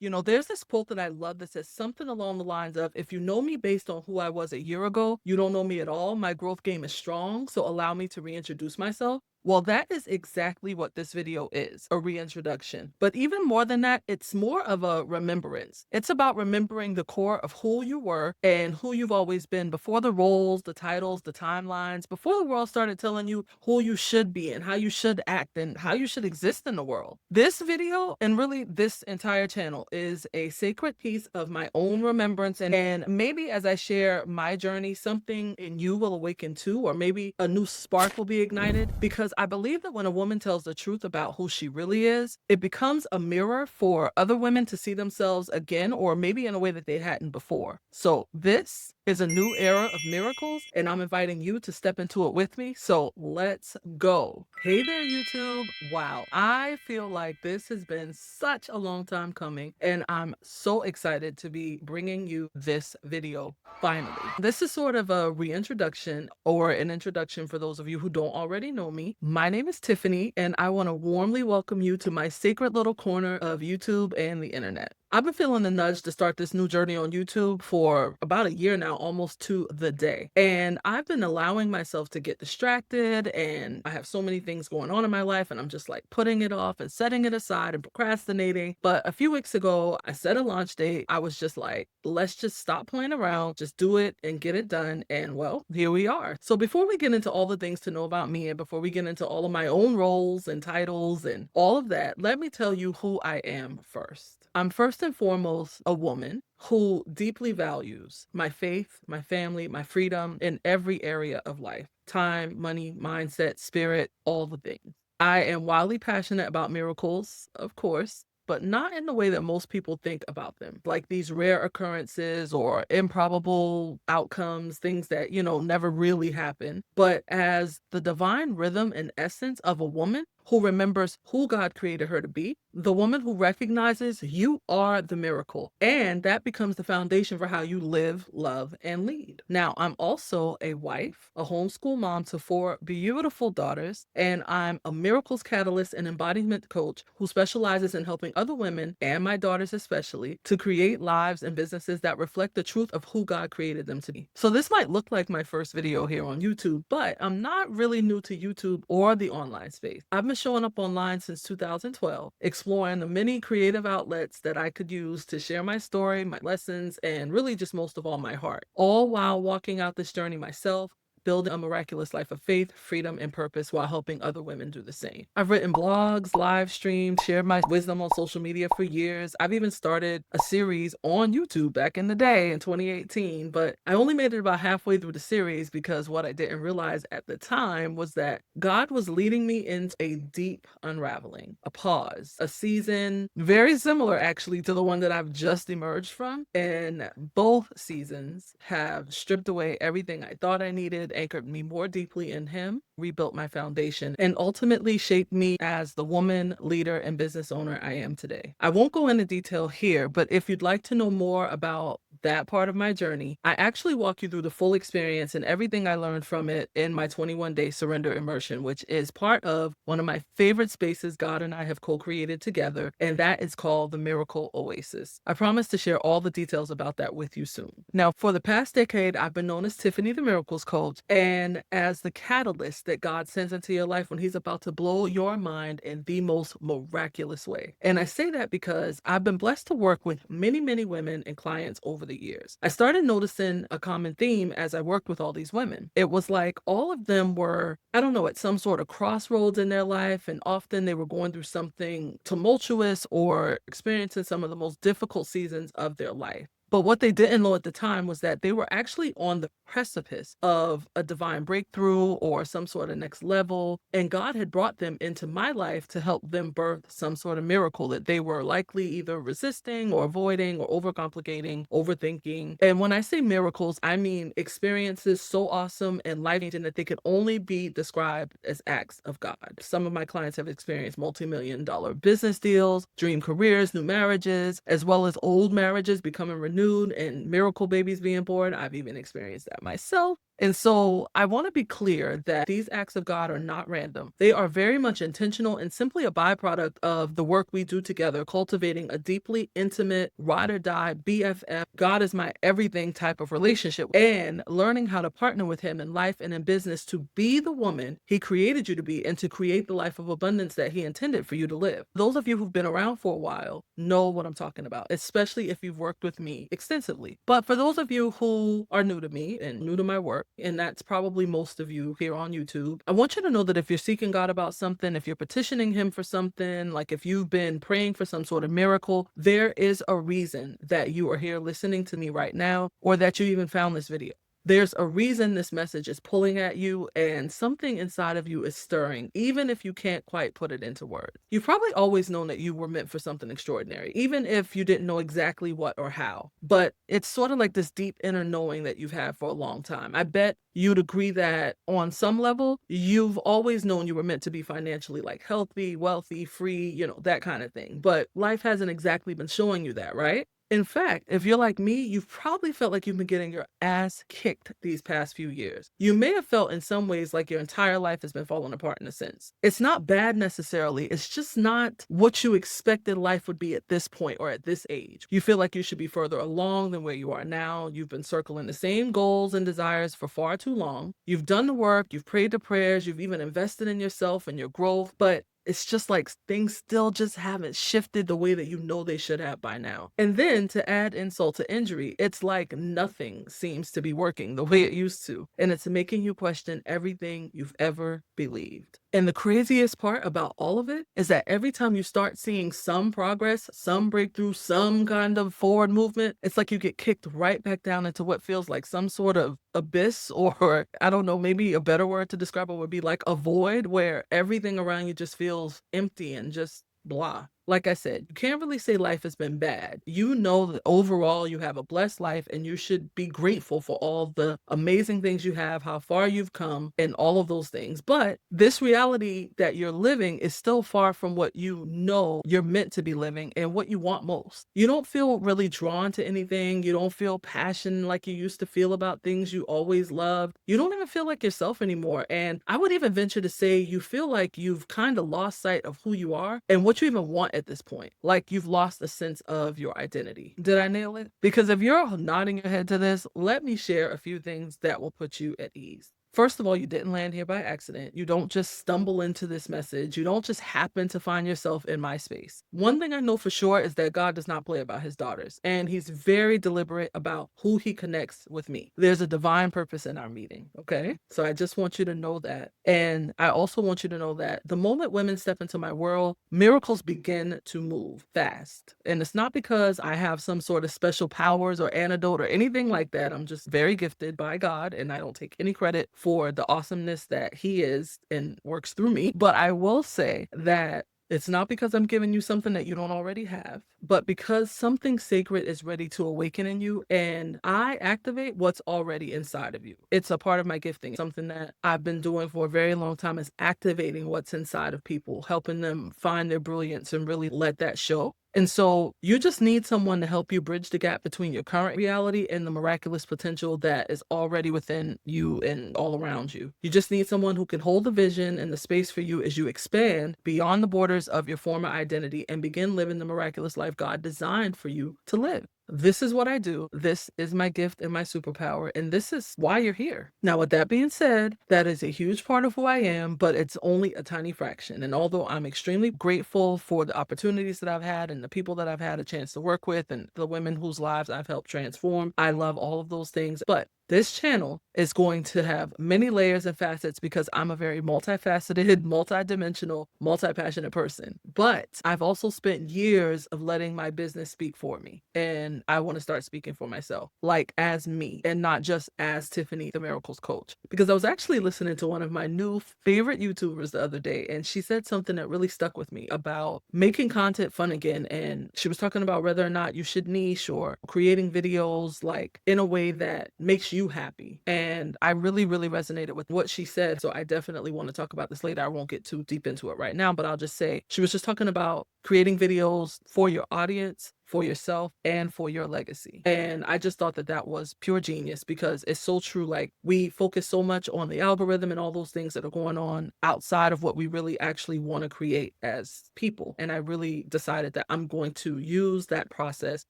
There's this quote that I love that says something along the lines of, if you know me based on who I was a year ago, you don't know me at all. My growth game is strong, so allow me to reintroduce myself. Well, that is exactly what this video is, a reintroduction. But even more than that, it's more of a remembrance. It's about remembering the core of who you were and who you've always been before the roles, the titles, the timelines, before the world started telling you who you should be and how you should act and how you should exist in the world. This video, and really this entire channel, is a sacred piece of my own remembrance. And maybe as I share my journey, something in you will awaken too, or maybe a new spark will be ignited. Because I believe that when a woman tells the truth about who she really is, it becomes a mirror for other women to see themselves again, or maybe in a way that they hadn't before. So this is a new era of miracles, and I'm inviting you to step into it with me. So let's go. Hey there, YouTube. Wow, I feel like this has been such a long time coming, and I'm so excited to be bringing you this video finally. This is sort of a reintroduction, or an introduction for those of you who don't already know me. My name is Tiffany, and I want to warmly welcome you to my sacred little corner of YouTube and the internet. I've been feeling the nudge to start this new journey on YouTube for about a year now, almost to the day. And I've been allowing myself to get distracted, and I have so many things going on in my life, and I'm just like putting it off and setting it aside and procrastinating. But a few weeks ago, I set a launch date. I was just like, let's just stop playing around, just do it and get it done. And well, here we are. So before we get into all the things to know about me, and before we get into all of my own roles and titles and all of that, let me tell you who I am first. I'm first and foremost a woman who deeply values my faith, my family, my freedom in every area of life: time, money, mindset, spirit, all the things. I am wildly passionate about miracles, of course, but not in the way that most people think about them, like these rare occurrences or improbable outcomes, things that, never really happen, but as the divine rhythm and essence of a woman who remembers who God created her to be, the woman who recognizes you are the miracle. And that becomes the foundation for how you live, love, and lead. Now, I'm also a wife, a homeschool mom to four beautiful daughters, and I'm a miracles catalyst and embodiment coach who specializes in helping other women, and my daughters especially, to create lives and businesses that reflect the truth of who God created them to be. So this might look like my first video here on YouTube, but I'm not really new to YouTube or the online space. I've been showing up online since 2012, exploring the many creative outlets that I could use to share my story, my lessons, and really just most of all my heart, all while walking out this journey myself, building a miraculous life of faith, freedom, and purpose while helping other women do the same. I've written blogs, live streamed, shared my wisdom on social media for years. I've even started a series on YouTube back in the day in 2018, but I only made it about halfway through the series because what I didn't realize at the time was that God was leading me into a deep unraveling, a pause, a season very similar actually to the one that I've just emerged from. And both seasons have stripped away everything I thought I needed, anchored me more deeply in Him, rebuilt my foundation, and ultimately shaped me as the woman, leader, and business owner I am today. I won't go into detail here, but if you'd like to know more about that part of my journey, I actually walk you through the full experience and everything I learned from it in my 21-day surrender immersion, which is part of one of my favorite spaces God and I have co-created together, and that is called the Miracle Oasis. I promise to share all the details about that with you soon. Now, for the past decade, I've been known as Tiffany the Miracles Coach, and as the catalyst that God sends into your life when He's about to blow your mind in the most miraculous way. And I say that because I've been blessed to work with many, many women and clients over the years. I started noticing a common theme as I worked with all these women. It was like all of them were, I don't know, at some sort of crossroads in their life, and often they were going through something tumultuous or experiencing some of the most difficult seasons of their life. But what they didn't know at the time was that they were actually on the precipice of a divine breakthrough or some sort of next level. And God had brought them into my life to help them birth some sort of miracle that they were likely either resisting or avoiding or overcomplicating, overthinking. And when I say miracles, I mean experiences so awesome and life-changing that they could only be described as acts of God. Some of my clients have experienced multi-million-dollar business deals, dream careers, new marriages, as well as old marriages becoming renewed and miracle babies being born. I've even experienced that myself. And so I want to be clear that these acts of God are not random. They are very much intentional and simply a byproduct of the work we do together, cultivating a deeply intimate, ride or die, BFF, God is my everything type of relationship, and learning how to partner with Him in life and in business to be the woman He created you to be and to create the life of abundance that He intended for you to live. Those of you who've been around for a while know what I'm talking about, especially if you've worked with me extensively. But for those of you who are new to me and new to my work, and that's probably most of you here on YouTube, I want you to know that if you're seeking God about something, if you're petitioning Him for something, like if you've been praying for some sort of miracle, there is a reason that you are here listening to me right now, or that you even found this video. There's a reason this message is pulling at you, and something inside of you is stirring, even if you can't quite put it into words. You've probably always known that you were meant for something extraordinary, even if you didn't know exactly what or how. But it's sort of like this deep inner knowing that you've had for a long time. I bet you'd agree that on some level, you've always known you were meant to be financially like healthy, wealthy, free, that kind of thing. But life hasn't exactly been showing you that, right? In fact, if you're like me, you've probably felt like you've been getting your ass kicked these past few years. You may have felt in some ways like your entire life has been falling apart in a sense. It's not bad necessarily, it's just not what you expected life would be at this point or at this age. You feel like you should be further along than where you are now. You've been circling the same goals and desires for far too long. You've done the work, you've prayed the prayers, you've even invested in yourself and your growth, but it's just like things still just haven't shifted the way that you know they should have by now. And then to add insult to injury, it's like nothing seems to be working the way it used to. And it's making you question everything you've ever believed. And the craziest part about all of it is that every time you start seeing some progress, some breakthrough, some kind of forward movement, it's like you get kicked right back down into what feels like some sort of abyss, or I don't know, maybe a better word to describe it would be like a void where everything around you just feels empty and just blah. Like I said, you can't really say life has been bad. You know that overall you have a blessed life and you should be grateful for all the amazing things you have, how far you've come, and all of those things. But this reality that you're living is still far from what you know you're meant to be living and what you want most. You don't feel really drawn to anything. You don't feel passion like you used to feel about things you always loved. You don't even feel like yourself anymore. And I would even venture to say you feel like you've kind of lost sight of who you are and what you even want at this point. Like you've lost a sense of your identity. Did I nail it? Because if you're nodding your head to this, let me share a few things that will put you at ease. First of all, you didn't land here by accident. You don't just stumble into this message. You don't just happen to find yourself in my space. One thing I know for sure is that God does not play about His daughters, and He's very deliberate about who He connects with me. There's a divine purpose in our meeting, okay? So I just want you to know that. And I also want you to know that the moment women step into my world, miracles begin to move fast. And it's not because I have some sort of special powers or antidote or anything like that. I'm just very gifted by God, and I don't take any credit for the awesomeness that He is and works through me. But I will say that it's not because I'm giving you something that you don't already have, but because something sacred is ready to awaken in you, and I activate what's already inside of you. It's a part of my gifting. Something that I've been doing for a very long time is activating what's inside of people, helping them find their brilliance and really let that show. And so you just need someone to help you bridge the gap between your current reality and the miraculous potential that is already within you and all around you. You just need someone who can hold the vision and the space for you as you expand beyond the borders of your former identity and begin living the miraculous life God designed for you to live. This is what I do. This is my gift and my superpower. And this is why you're here. Now, with that being said, that is a huge part of who I am, but it's only a tiny fraction. And although I'm extremely grateful for the opportunities that I've had and the people that I've had a chance to work with and the women whose lives I've helped transform, I love all of those things. But this channel is going to have many layers and facets because I'm a very multifaceted, multidimensional, multi-passionate person. But I've also spent years of letting my business speak for me. And I want to start speaking for myself, like as me and not just as Tiffany, the miracles coach. Because I was actually listening to one of my new favorite YouTubers the other day, and she said something that really stuck with me about making content fun again. And she was talking about whether or not you should niche or creating videos like in a way that makes you happy. And I really, really resonated with what she said. So I definitely want to talk about this later. I won't get too deep into it right now, but I'll just say she was just talking about creating videos for your audience for yourself and for your legacy. And I just thought that that was pure genius because it's so true. Like, we focus so much on the algorithm and all those things that are going on outside of what we really actually want to create as people. And I really decided that I'm going to use that process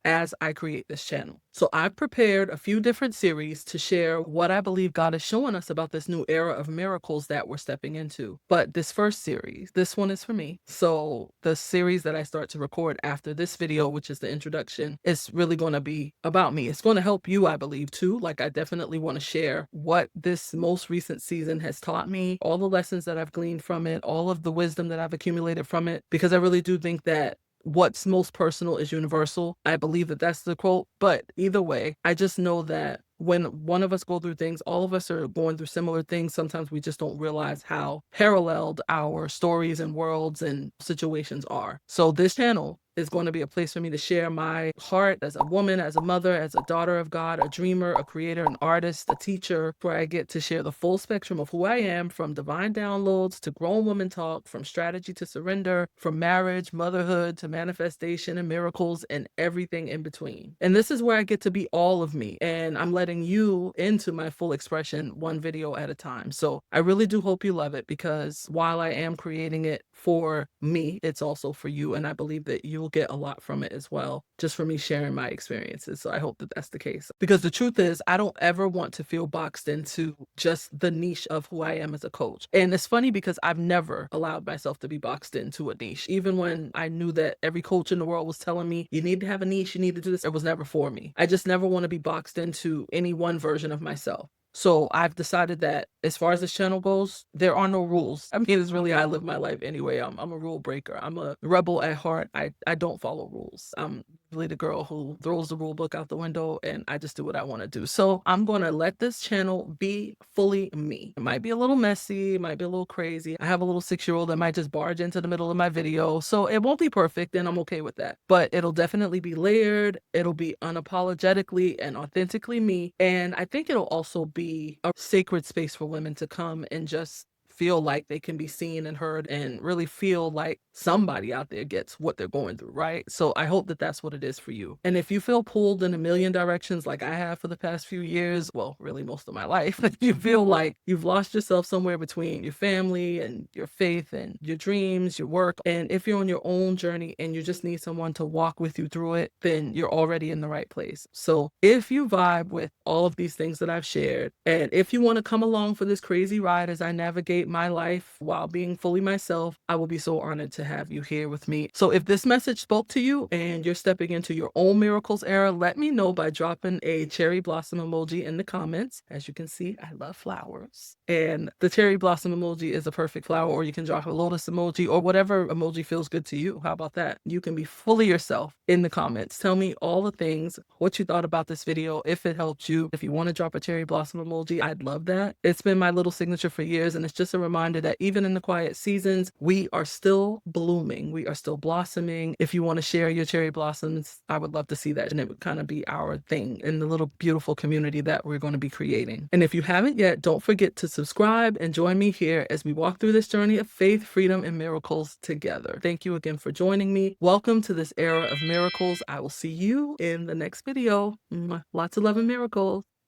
as I create this channel. So I've prepared a few different series to share what I believe God is showing us about this new era of miracles that we're stepping into. But this first series, this one is for me. So the series that I start to record after this video, which is the introduction, is really going to be about me. It's going to help you, I believe, too. Like, I definitely want to share what this most recent season has taught me, all the lessons that I've gleaned from it, all of the wisdom that I've accumulated from it, because I really do think that what's most personal is universal. I believe that that's the quote. But either way, I just know that when one of us go through things, all of us are going through similar things. Sometimes we just don't realize how paralleled our stories and worlds and situations are. So this channel is going to be a place for me to share my heart as a woman, as a mother, as a daughter of God, a dreamer, a creator, an artist, a teacher, where I get to share the full spectrum of who I am, from divine downloads to grown woman talk, from strategy to surrender, from marriage, motherhood to manifestation and miracles, and everything in between. And this is where I get to be all of me. And I'm letting you into my full expression, one video at a time. So I really do hope you love it, because while I am creating it for me, it's also for you. And I believe that you'll get a lot from it as well, just for me sharing my experiences. So I hope that that's the case. Because the truth is, I don't ever want to feel boxed into just the niche of who I am as a coach. And it's funny because I've never allowed myself to be boxed into a niche. Even when I knew that every coach in the world was telling me, you need to have a niche, you need to do this, it was never for me. I just never want to be boxed into any one version of myself. So I've decided that as far as this channel goes, there are no rules. I mean, it's really how I live my life anyway. I'm a rule breaker. I'm a rebel at heart. I don't follow rules. I'm really the girl who throws the rule book out the window and I just do what I want to do. So I'm going to let this channel be fully me. It might be a little messy. It might be a little crazy. I have a little 6-year-old that might just barge into the middle of my video. So it won't be perfect, and I'm okay with that. But it'll definitely be layered. It'll be unapologetically and authentically me. And I think it'll also be a sacred space for women to come and just feel like they can be seen and heard and really feel like somebody out there gets what they're going through, right? So I hope that that's what it is for you. And if you feel pulled in a million directions like I have for the past few years, well, really most of my life, if you feel like you've lost yourself somewhere between your family and your faith and your dreams, your work, and if you're on your own journey and you just need someone to walk with you through it, then you're already in the right place. So if you vibe with all of these things that I've shared, and if you want to come along for this crazy ride as I navigate my life while being fully myself, I will be so honored to have you here with me. So if this message spoke to you and you're stepping into your own miracles era, let me know by dropping a cherry blossom emoji in the comments. As you can see, I love flowers. And the cherry blossom emoji is a perfect flower, or you can drop a lotus emoji or whatever emoji feels good to you. How about that? You can be fully yourself in the comments. Tell me all the things, what you thought about this video, if it helped you. If you want to drop a cherry blossom emoji, I'd love that. It's been my little signature for years, and it's just a reminder that even in the quiet seasons, we are still blooming. We are still blossoming. If you want to share your cherry blossoms, I would love to see that. And it would kind of be our thing in the little beautiful community that we're going to be creating. And if you haven't yet, don't forget to subscribe and join me here as we walk through this journey of faith, freedom, and miracles together. Thank you again for joining me. Welcome to this era of miracles. I will see you in the next video. Mwah. Lots of love and miracles.